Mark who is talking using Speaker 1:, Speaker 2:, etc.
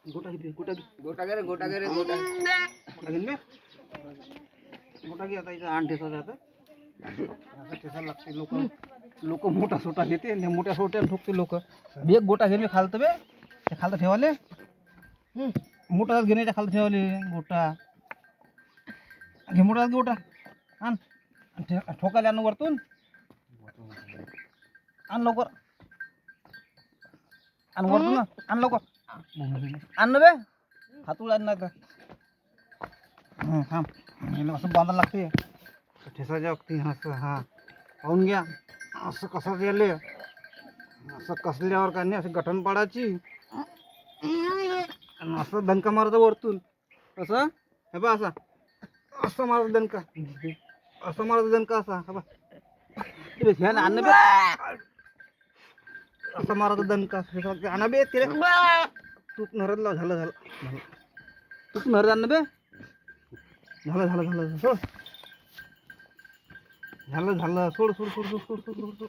Speaker 1: गोटा किती गोटा
Speaker 2: गोटा गे रे गोटा गे रे गोटा
Speaker 1: गोटा घेऊन गोटा घे आता इथं आण ठेसायचं आता असं ठेसायला लागते लोक लोक मोठा सोटा घेते आणि मोठ्या सोट्याला ठोकते लोक मी एक गोटा घेऊन खालतं बे ते खालतं ठेवाले मोठा घेण्याच्या खालतं ठेवाले गोटा घे मोठा गोटा आण ठोकायला आण वरतून आण लवकर आण वरतून आण लवकर आण ना बे हातूळ आण नाही तर थांब असं बांधायला लागते ठेसायच्या वक्ती असं हा पाहून घ्या असं कसं गेले असं कसल्यावर का नाही असं गठण पाडायची आणि असं दणका मारायचा वरतून असं हे बा असा असं मारायचा दणका असं मारायचा दणका असा हे बा ह्या अन्न बे असं मारायचा दणका आणा बे तिला तूप नरदला झालं झालं तूप नरद अन्न बे झालं झालं झालं सोड झालं झालं सोड सोड सोड सोड सोड सोड सोड